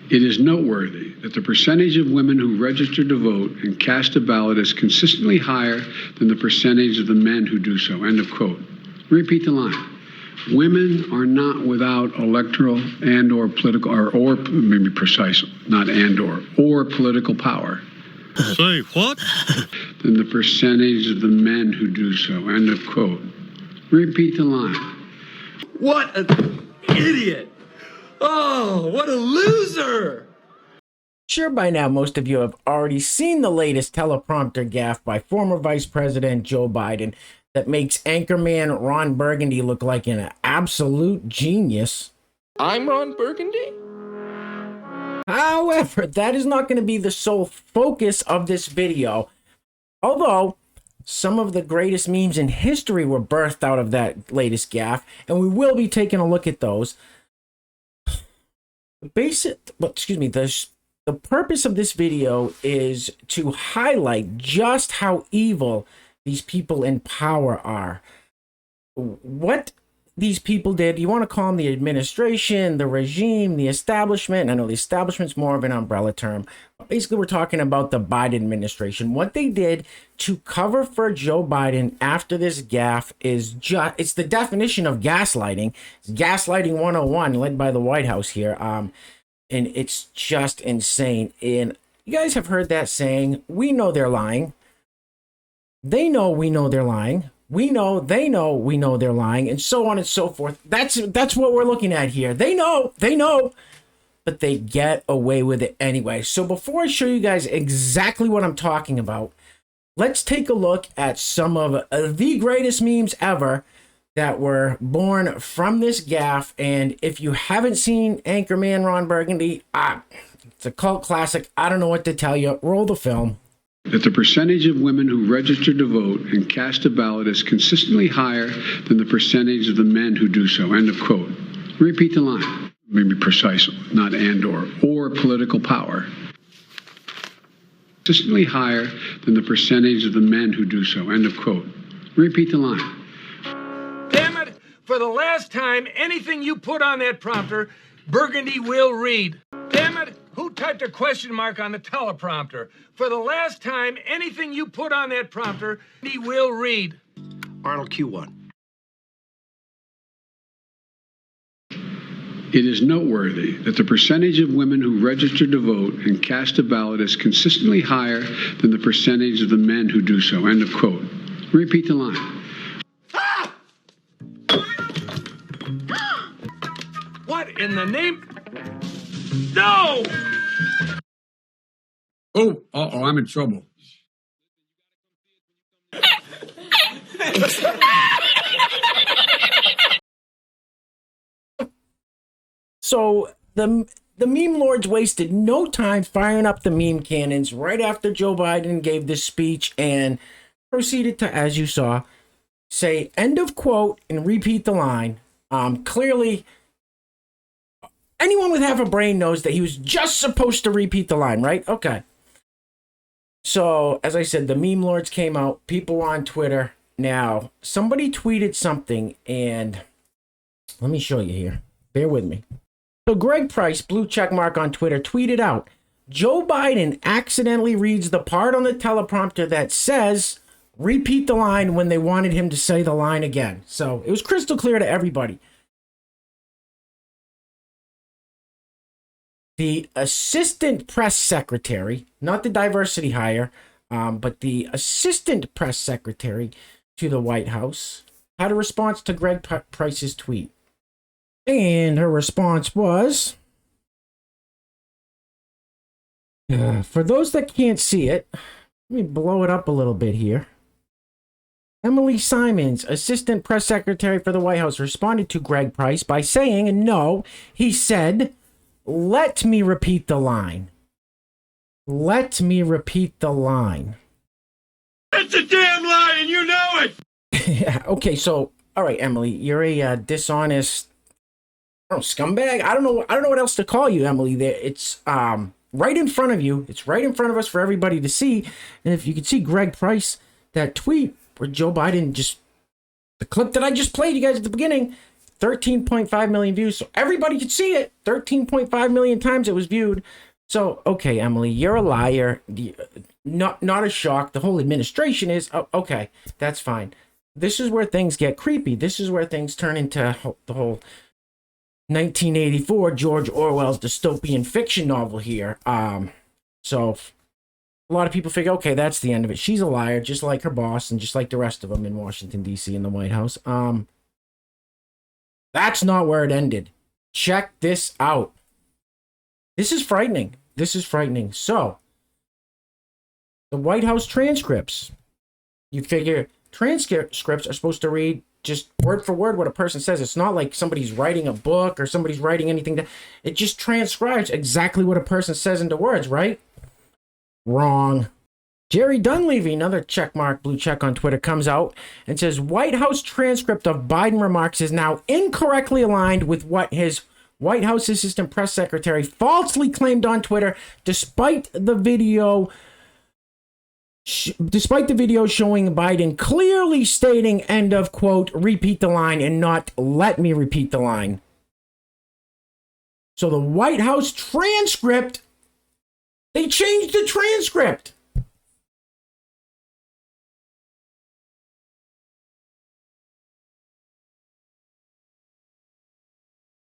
It is noteworthy that the percentage of women who register to vote and cast a ballot is consistently higher than the percentage of the men who do so. End of quote. Repeat the line. Women are not without electoral and or political, or maybe precise, not and or political power. Say what? Than the percentage of the men who do so. End of quote. Repeat the line. What an idiot! Oh, what a loser! Sure, by now most of you have already seen the latest teleprompter gaffe by former Vice President Joe Biden that makes anchorman Ron Burgundy look like an absolute genius. I'm Ron Burgundy? However, that is not going to be the sole focus of this video. Although, some of the greatest memes in history were birthed out of that latest gaffe, and we will be taking a look at those. The purpose of this video is to highlight just how evil these people in power are. What these people did, you want to call them the administration, the regime, the establishment. I know the establishment's more of an umbrella term. But basically, we're talking about the Biden administration. What they did to cover for Joe Biden after this gaffe is it's the definition of gaslighting. It's gaslighting 101, led by the White House here. And it's just insane. And you guys have heard that saying, we know they're lying. They know we know they're lying. We know they know we know they're lying, and so on and so forth. That's what we're looking at here. They know, but they get away with it anyway. So before I show you guys exactly what I'm talking about, let's take a look at some of the greatest memes ever that were born from this gaffe. And if you haven't seen Anchorman Ron Burgundy, it's a cult classic. I don't know what to tell you. Roll the film. That the percentage of women who register to vote and cast a ballot is consistently higher than the percentage of the men who do so. End of quote. Repeat the line. Maybe precise, not and or political power. Consistently higher than the percentage of the men who do so. End of quote. Repeat the line. Damn it! For the last time, anything you put on that prompter, Burgundy will read. Damn it! Who typed a question mark on the teleprompter? For the last time, anything you put on that prompter, he will read. Arnold Q1. It is noteworthy that the percentage of women who register to vote and cast a ballot is consistently higher than the percentage of the men who do so. End of quote. Repeat the line. Ah! What in the name? No! Oh, I'm in trouble. So the meme lords wasted no time firing up the meme cannons right after Joe Biden gave this speech and proceeded to, as you saw, say end of quote and repeat the line. Clearly, anyone with half a brain knows that he was just supposed to repeat the line, right? Okay. So, as I said, the meme lords came out. People on Twitter. Now, somebody tweeted something, and let me show you here. Bear with me. So, Greg Price, blue check mark on Twitter, tweeted out, Joe Biden accidentally reads the part on the teleprompter that says, repeat the line when they wanted him to say the line again. So, it was crystal clear to everybody. The assistant press secretary, not the diversity hire, but the assistant press secretary to the White House, had a response to Greg Price's tweet. And her response was, for those that can't see it, let me blow it up a little bit here. Emily Simons, assistant press secretary for the White House, responded to Greg Price by saying, no, he said, let me repeat the line. Let me repeat the line. It's a damn lie and you know it! Yeah, okay, so, all right, Emily, you're a dishonest, scumbag. I don't know what else to call you, Emily. It's right in front of you. It's right in front of us for everybody to see. And if you could see Greg Price, that tweet where Joe Biden the clip that I just played you guys at the beginning, 13.5 million views, so everybody could see it. 13.5 million times it was viewed. So, okay, Emily, you're a liar. Not a shock. The whole administration is. Oh, okay, that's fine. This is where things get creepy. This is where things turn into the whole 1984 George Orwell's dystopian fiction novel here. So a lot of people figure, okay, that's the end of it. She's a liar, just like her boss and just like the rest of them in Washington, D.C. in the White House. That's not where it ended. Check this out. This is frightening. This is frightening. So, the White House transcripts. You figure transcripts are supposed to read just word for word what a person says. It's not like somebody's writing a book or somebody's writing anything. It just transcribes exactly what a person says into words, right? Wrong. Jerry Dunleavy, another checkmark, blue check on Twitter, comes out and says White House transcript of Biden remarks is now incorrectly aligned with what his White House assistant press secretary falsely claimed on Twitter, despite the video showing Biden clearly stating, end of quote, repeat the line, and not let me repeat the line. So the White House transcript, they changed the transcript.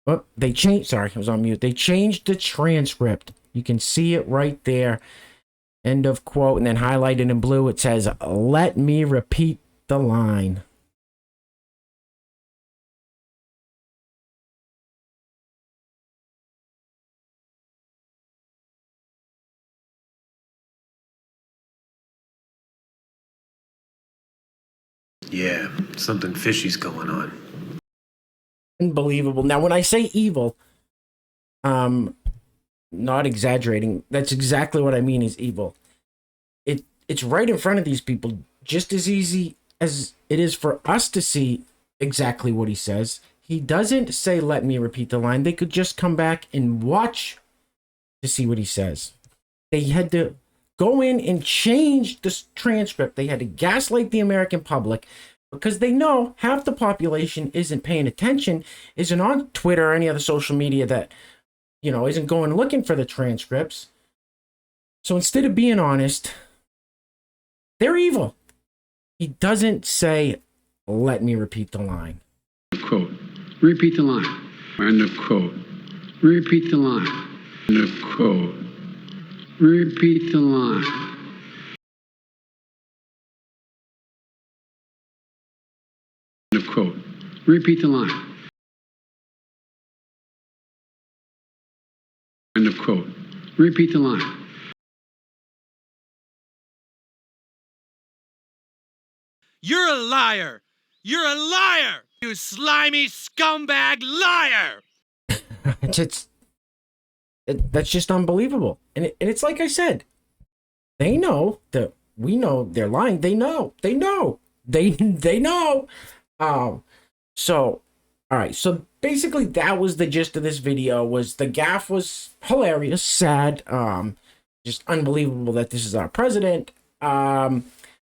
Oh, they changed, sorry, I was on mute. They changed the transcript. You can see it right there. End of quote, and then highlighted in blue, it says, let me repeat the line. Yeah, something fishy's going on. Unbelievable. Now, when I say evil, not exaggerating, that's exactly what I mean is evil. It's right in front of these people, just as easy as it is for us to see exactly what he says. He doesn't say, let me repeat the line. They could just come back and watch to see what he says. They had to go in and change the transcript. They had to gaslight the American public because they know half the population isn't paying attention, isn't on Twitter or any other social media that, you know, isn't going looking for the transcripts. So instead of being honest, they're evil. He doesn't say, let me repeat the line. Quote. Repeat the line. End of quote. Repeat the line. End of quote. Repeat the line. End of quote. Repeat the line. End of quote. Repeat the line. You're a liar! You're a liar! You slimy scumbag liar! That's just unbelievable. And it's like I said, they know that we know they're lying. They know. They know. They know. So, all right. So basically that was the gist of this video. Was the gaffe was hilarious, sad, just unbelievable that this is our president.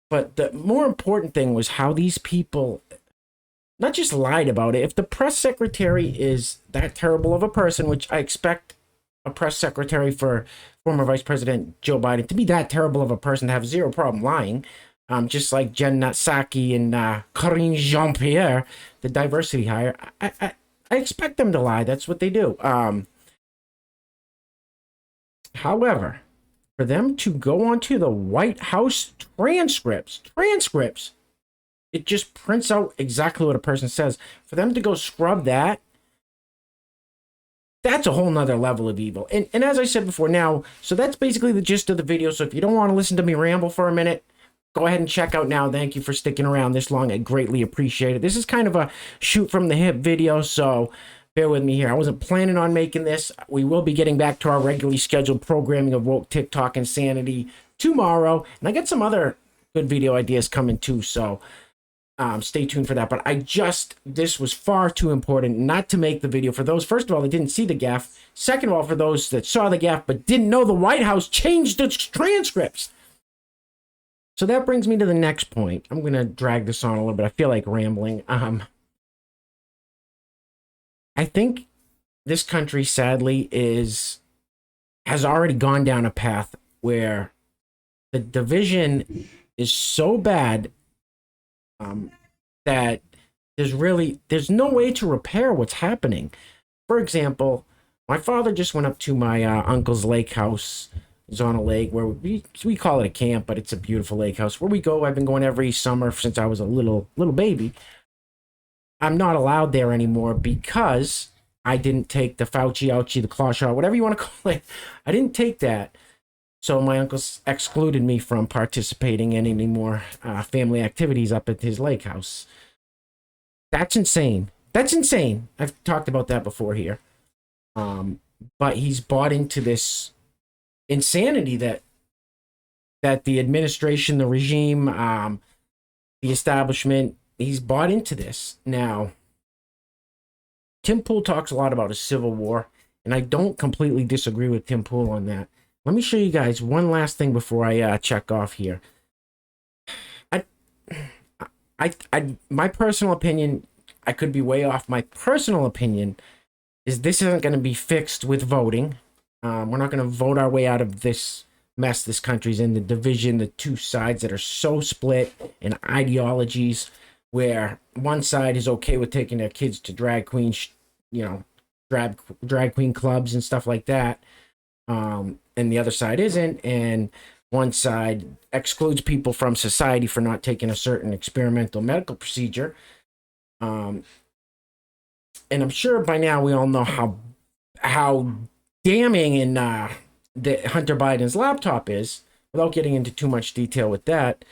But the more important thing was how these people not just lied about it. If the press secretary is that terrible of a person, which I expect a press secretary for former Vice President Joe Biden to be that terrible of a person, to have zero problem lying, just like Jen Psaki and Karine Jean-Pierre, the diversity hire, I expect them to lie. That's what they do. However, for them to go onto the White House transcripts, it just prints out exactly what a person says. For them to go scrub that, that's a whole nother level of evil. And as I said before, now, so that's basically the gist of the video. So if you don't want to listen to me ramble for a minute, go ahead and check out now. Thank you for sticking around this long. I greatly appreciate it. This is kind of a shoot from the hip video, so bear with me here. I wasn't planning on making this. We will be getting back to our regularly scheduled programming of Woke TikTok Insanity tomorrow. And I got some other good video ideas coming too, so stay tuned for that. But this was far too important not to make the video. For those, first of all, that didn't see the gaffe. Second of all, for those that saw the gaffe but didn't know the White House changed its transcripts. So that brings me to the next point. I'm going to drag this on a little bit. I feel like rambling. I think this country, sadly, has already gone down a path where the division is so bad that there's no way to repair what's happening. For example, my father just went up to my uncle's lake house. It's on a lake where we call it a camp, but it's a beautiful lake house where we go. I've been going every summer since I was a little baby. I'm not allowed there anymore because I didn't take the Fauci, ouchie, the claw shot, whatever you want to call it. I didn't take that. So my uncle excluded me from participating in any more family activities up at his lake house. That's insane. That's insane. I've talked about that before here. But he's bought into this insanity that the administration, the regime, the establishment, he's bought into this. Now, Tim Pool talks a lot about a civil war, and I don't completely disagree with Tim Pool on that. Let me show you guys one last thing before I check off here. My personal opinion, I could be way off. My personal opinion is this isn't going to be fixed with voting. We're not going to vote our way out of this mess this country's in, the division, the two sides that are so split in ideologies, where one side is okay with taking their kids to drag queen, drag queen clubs and stuff like that. And the other side isn't, and one side excludes people from society for not taking a certain experimental medical procedure. And I'm sure by now we all know how damning in the Hunter Biden's laptop is, without getting into too much detail with that.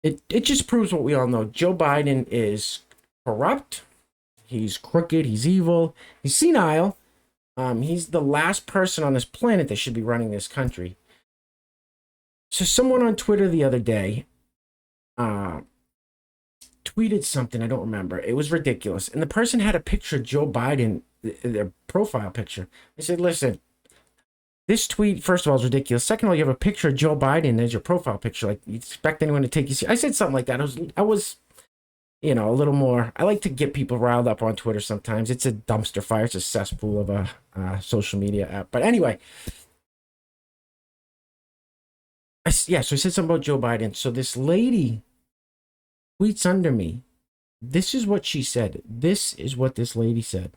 It just proves what we all know. Joe Biden is corrupt. He's crooked. He's evil. He's senile. He's the last person on this planet that should be running this country. So someone on Twitter the other day tweeted something, I don't remember. It was ridiculous. And the person had a picture of Joe Biden, their profile picture. I said, listen, this tweet, first of all, is ridiculous. Second of all, you have a picture of Joe Biden as your profile picture. Like, you expect anyone to take you seriously? I said something like that. I was a little more, I like to get people riled up on Twitter sometimes. It's a dumpster fire. It's a cesspool of a social media app. But anyway, so I said something about Joe Biden. So this lady tweets under me. This is what she said. This is what this lady said.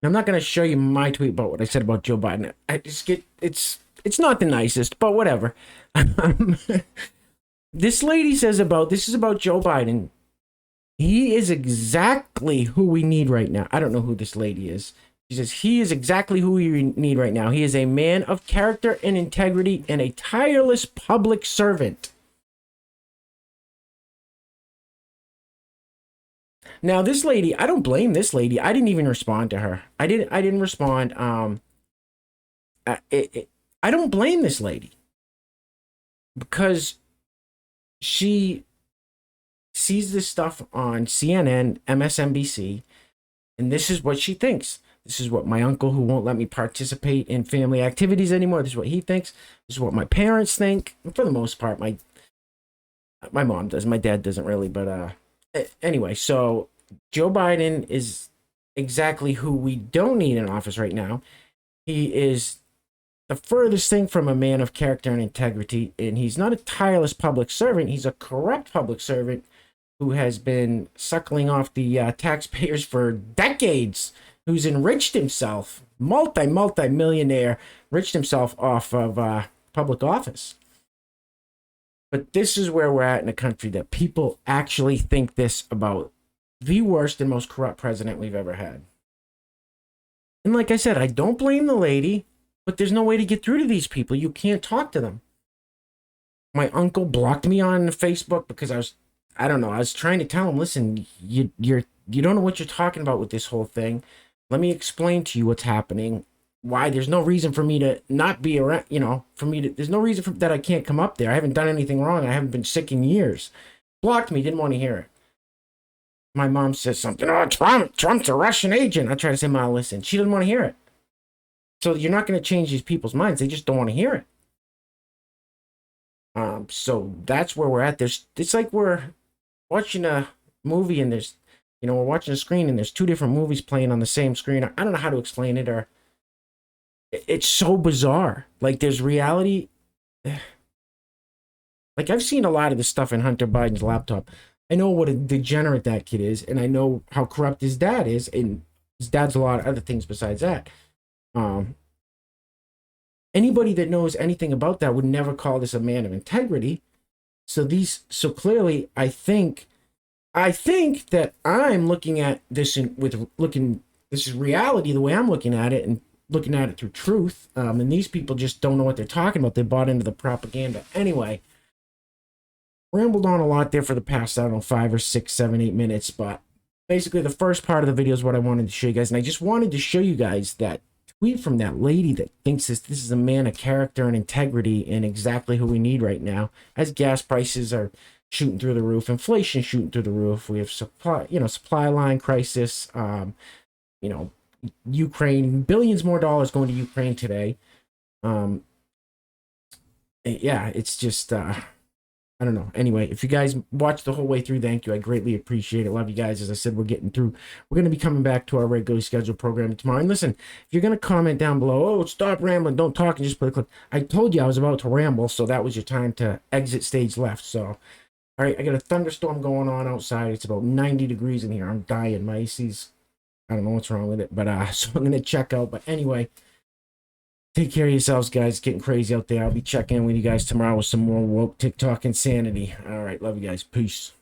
I'm not going to show you my tweet about what I said about Joe Biden. I just it's not the nicest, but whatever. This lady says this is about Joe Biden. He is exactly who we need right now. I don't know who this lady is. She says, he is exactly who we need right now. He is a man of character and integrity and a tireless public servant. Now, this lady, I don't blame this lady. I didn't even respond to her. I didn't respond. I don't blame this lady because she sees this stuff on CNN, MSNBC, and this is what she thinks. This is what my uncle, who won't let me participate in family activities anymore, this is what he thinks. This is what my parents think. For the most part, my mom does. My dad doesn't really, but anyway, so Joe Biden is exactly who we don't need in office right now. He is the furthest thing from a man of character and integrity, and he's not a tireless public servant. He's a corrupt public servant who has been suckling off the taxpayers for decades, who's enriched himself, multi-millionaire, enriched himself off of public office. But this is where we're at in a country that people actually think this about the worst and most corrupt president we've ever had. And like I said, I don't blame the lady, but there's no way to get through to these people. You can't talk to them. My uncle blocked me on Facebook because I was trying to tell him, listen, you don't know what you're talking about with this whole thing. Let me explain to you what's happening. Why there's no reason for me to not be around, there's no reason that I can't come up there. I haven't done anything wrong. I haven't been sick in years. Blocked me, didn't want to hear it. My mom says something, Trump's a Russian agent. I try to say, Mom, listen, she doesn't want to hear it. So you're not going to change these people's minds. They just don't want to hear it. So that's where we're at. It's like we're watching a movie and there's, You know, we're watching a screen and there's two different movies playing on the same screen. I don't know how to explain it, or it's so bizarre. Like, there's reality. Like, I've seen a lot of this stuff in Hunter Biden's laptop. I know what a degenerate that kid is, and I know how corrupt his dad is, and his dad's a lot of other things besides that. Anybody that knows anything about that would never call this a man of integrity. So clearly, I think that I'm looking at this this is reality the way I'm looking at it, and looking at it through truth. And these people just don't know what they're talking about. They bought into the propaganda. Anyway, rambled on a lot there for the past, I don't know, 5 or 6, 7, 8 minutes, but basically the first part of the video is what I wanted to show you guys. And I just wanted to show you guys that tweet from that lady that thinks this is a man of character and integrity and exactly who we need right now, as gas prices are shooting through the roof, inflation shooting through the roof. We have supply line crisis, Ukraine, billions more dollars going to Ukraine today. Yeah, it's just, I don't know. Anyway, if you guys watched the whole way through, thank you. I greatly appreciate it. Love you guys. As I said, we're going to be coming back to our regularly scheduled programming tomorrow. And listen, if you're going to comment down below, oh, stop rambling, don't talk, and just play a clip. I told you I was about to ramble, so that was your time to exit stage left. So, all right, I got a thunderstorm going on outside. It's about 90 degrees in here. I'm dying. My AC's, I don't know what's wrong with it, but so I'm going to check out. But anyway, take care of yourselves, guys. It's getting crazy out there. I'll be checking in with you guys tomorrow with some more woke TikTok insanity. All right, love you guys. Peace.